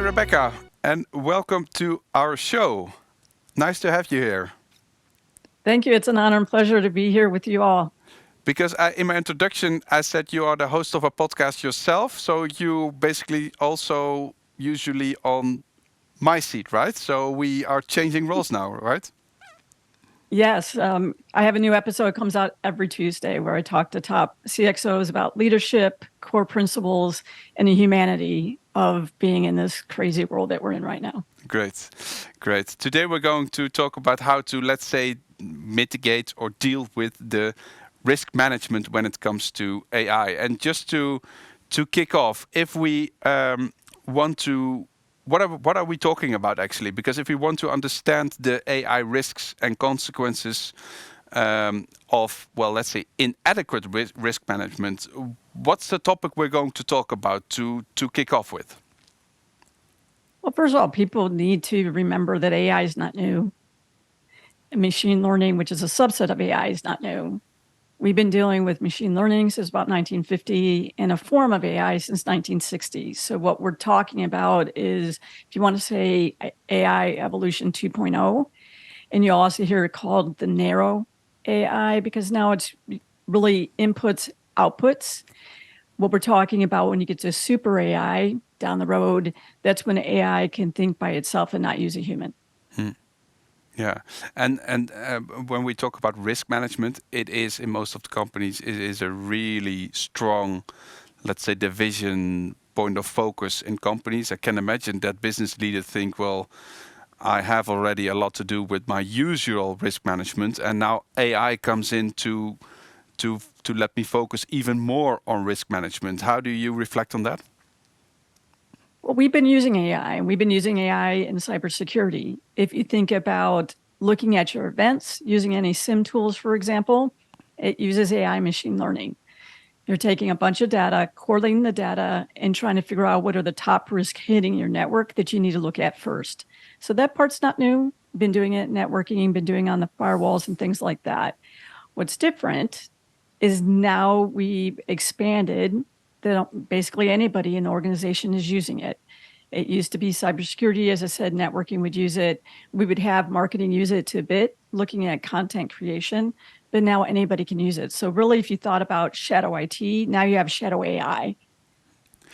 Rebecca, and welcome to our show. Nice to have you here. Thank you. It's an honor and pleasure to be here with you all. Because in my introduction, I said you are the host of a podcast yourself, so you basically also usually on my seat, right? So we are changing roles now, right? Yes, I have a new episode that comes out every Tuesday where I talk to top CXOs about leadership, core principles, and the humanity of being in this crazy world that we're in right now. Great, great. Today we're going to talk about how to, let's say, mitigate or deal with the risk management when it comes to AI. And just to kick off, if we want to, what are we talking about actually? Because if we want to understand the AI risks and consequences of, well, let's say, inadequate risk management, what's the topic we're going to talk about to kick off with? Well, first of all, people need to remember that AI is not new. And machine learning, which is a subset of AI, is not new. We've been dealing with machine learning since about 1950 and a form of AI since 1960. So what we're talking about is, if you want to say AI evolution 2.0, and you also hear it called the narrow AI because now it's really inputs, outputs. What we're talking about when you get to super AI down the road, that's when AI can think by itself and not use a human. Yeah, and when we talk about risk management, it is in most of the companies it is a really strong, let's say, division point of focus in companies. I can imagine that business leaders think, well, I have already a lot to do with my usual risk management, and now AI comes in to let me focus even more on risk management. How do you reflect on that? Well, we've been using AI, and we've been using AI in cybersecurity. If you think about looking at your events, using any SIM tools, for example, it uses AI machine learning. You're taking a bunch of data, correlating the data, and trying to figure out what are the top risks hitting your network that you need to look at first. So that part's not new. Been doing it in networking, been doing it on the firewalls and things like that. What's different is now we've expanded that basically anybody in the organization is using it. It used to be cybersecurity, as I said, networking would use it. We would have marketing use it to a bit, looking at content creation, but now anybody can use it. So really, if you thought about shadow IT, now you have shadow AI.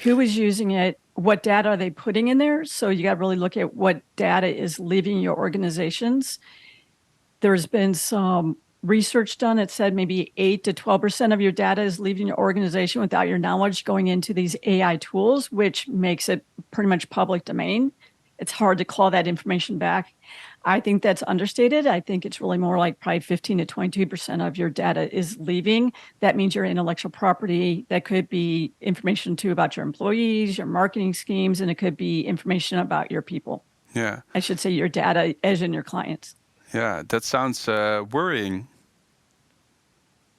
Who is using it? What data are they putting in there? So you got to really look at what data is leaving your organizations. There's been some research done that said maybe 8 to 12% of your data is leaving your organization without your knowledge going into these AI tools, which makes it pretty much public domain. It's hard to claw that information back. I think that's understated. I think it's really more like probably 15 to 22% of your data is leaving. That means your intellectual property. That could be information too about your employees, your marketing schemes, and it could be information about your people. Yeah, I should say your data as in your clients. yeah, that sounds worrying.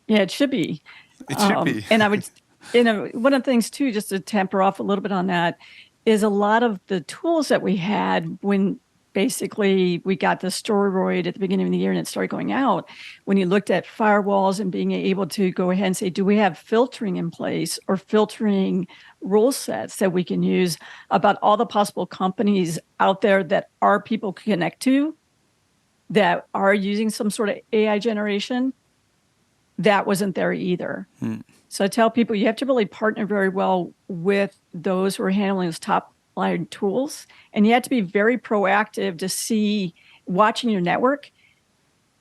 Yeah, it should be. It should be. And I would, one of the things too, just to temper off a little bit on that, is a lot of the tools that we had when basically we got the steroid at the beginning of the year and it started going out. When you looked at firewalls and being able to go ahead and say, do we have filtering in place or filtering rule sets that we can use about all the possible companies out there that our people connect to that are using some sort of AI generation? That wasn't there either. So I tell people you have to really partner very well with those who are handling those top line tools. And you have to be very proactive to see, watching your network,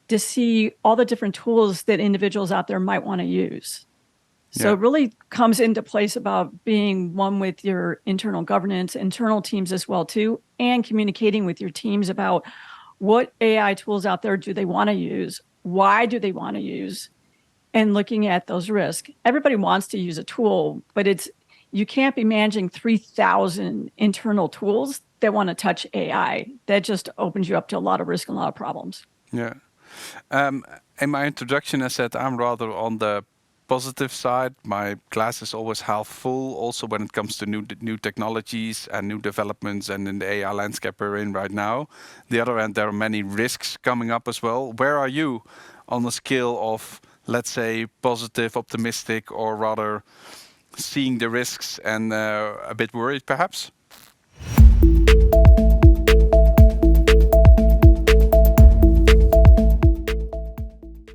to see all the different tools that individuals out there might want to use. So it really comes into place about being one with your internal governance, internal teams as well too, and communicating with your teams about what AI tools out there do they want to use, why do they want to use, and looking at those risks. Everybody wants to use a tool, but you can't be managing 3,000 internal tools that want to touch AI. That just opens you up to a lot of risk and a lot of problems. Yeah. In my introduction, I said I'm rather on the positive side. My glass is always half full. Also, when it comes to new technologies and new developments, and in the AI landscape we're in right now. The other end, there are many risks coming up as well. Where are you on the scale of, let's say, positive, optimistic, or rather seeing the risks and a bit worried, perhaps?